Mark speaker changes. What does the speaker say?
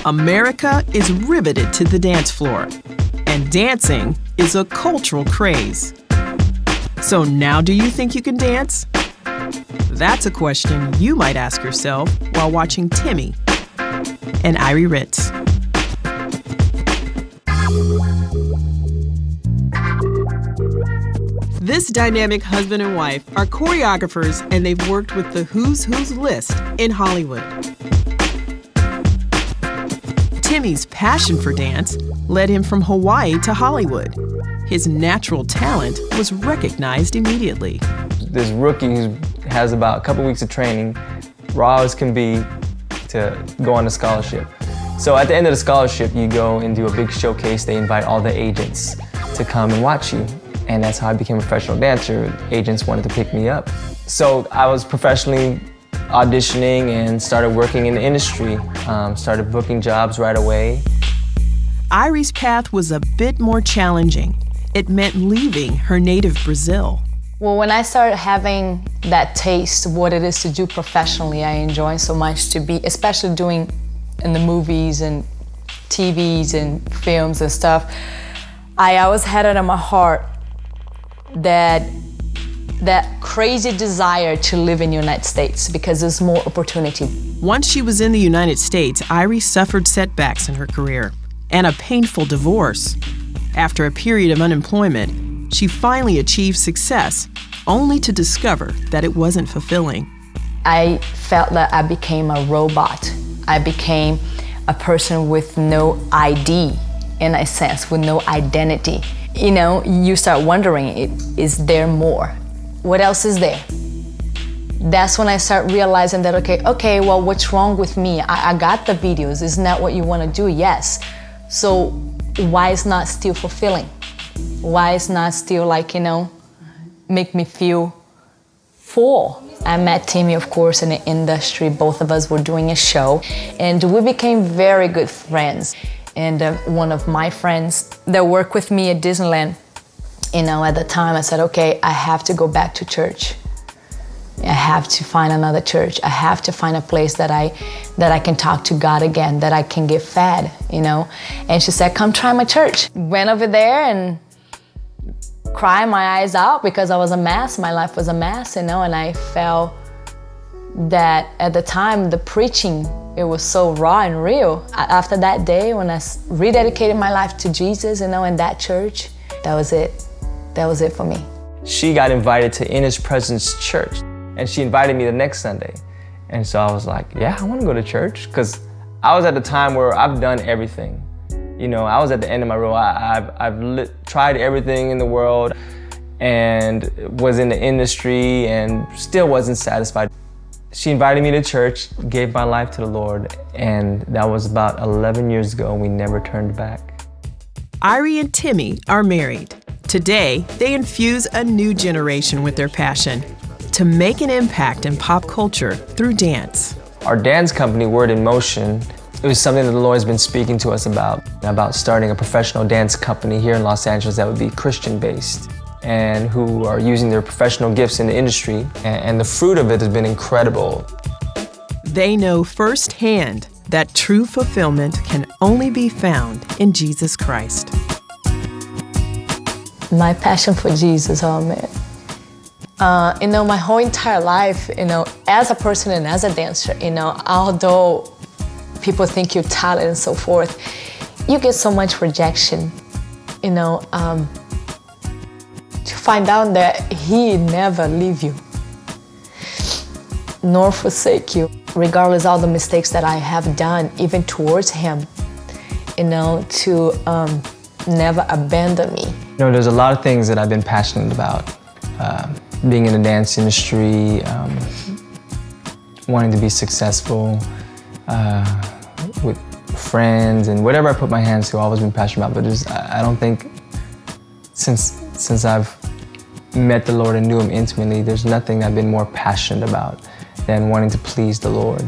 Speaker 1: America is riveted to the dance floor, and dancing is a cultural craze. So now do you think you can dance? That's a question you might ask yourself while watching Tymme and Aury Reitz. This dynamic husband and wife are choreographers, and they've worked with the who's list in Hollywood. Tymme's passion for dance led him from Hawaii to Hollywood. His natural talent was recognized immediately.
Speaker 2: This rookie who has about a couple weeks of training, raw as can be, to go on a scholarship. So at the end of the scholarship, you go and do a big showcase. They invite all the agents to come and watch you. And that's how I became a professional dancer. Agents wanted to pick me up. So I was professionally auditioning and started working in the industry. Started booking jobs right away.
Speaker 1: Aury's path was a bit more challenging. It meant leaving her native Brazil.
Speaker 3: Well, when I started having that taste of what it is to do professionally, I enjoy so much to be, especially doing in the movies and TVs and films and stuff. I always had it in my heart that crazy desire to live in the United States because there's more opportunity.
Speaker 1: Once she was in the United States, Aury suffered setbacks in her career and a painful divorce. After a period of unemployment, she finally achieved success, only to discover that it wasn't fulfilling.
Speaker 3: I felt that I became a robot. I became a person with no ID, in a sense, with no identity. You know, you start wondering, is there more? What else is there? That's when I start realizing that, okay, well, what's wrong with me? I got the videos, isn't that what you want to do? Yes. So why is not still fulfilling? Why is not still like, you know, make me feel full? I met Tymme, of course, in the industry. Both of us were doing a show, and we became very good friends. And one of my friends that worked with me at Disneyland, you know, at the time I said, okay, I have to go back to church. I have to find another church. I have to find a place that I can talk to God again, that I can get fed, you know. And she said, come try my church. Went over there and cried my eyes out because I was a mess. My life was a mess, you know, and I felt that at the time, the preaching, it was so raw and real. After that day, when I rededicated my life to Jesus, you know, in that church, that was it. That was it for me.
Speaker 2: She got invited to In His Presence Church, and she invited me the next Sunday. And so I was like, yeah, I want to go to church, because I was at the time where I've done everything. You know, I was at the end of my rope. I've tried everything in the world and was in the industry and still wasn't satisfied. She invited me to church, gave my life to the Lord, and that was about 11 years ago, and we never turned back.
Speaker 1: Aury and Tymme are married. Today, they infuse a new generation with their passion to make an impact in pop culture through dance.
Speaker 2: Our dance company, Word in Motion, it was something that the Lord has been speaking to us about starting a professional dance company here in Los Angeles that would be Christian-based, and who are using their professional gifts in the industry, and the fruit of it has been incredible.
Speaker 1: They know firsthand that true fulfillment can only be found in Jesus Christ.
Speaker 3: My passion for Jesus, oh man. You know, my whole entire life, you know, as a person and as a dancer, you know, although people think you're talented and so forth, you get so much rejection, you know, to find out that He never leave you, nor forsake you, regardless of all the mistakes that I have done, even towards Him, you know, to never abandon me.
Speaker 2: You know, there's a lot of things that I've been passionate about. Being in the dance industry, wanting to be successful, with friends, and whatever I put my hands to, I've always been passionate about. But I don't think since I've met the Lord and knew Him intimately, there's nothing I've been more passionate about than wanting to please the Lord.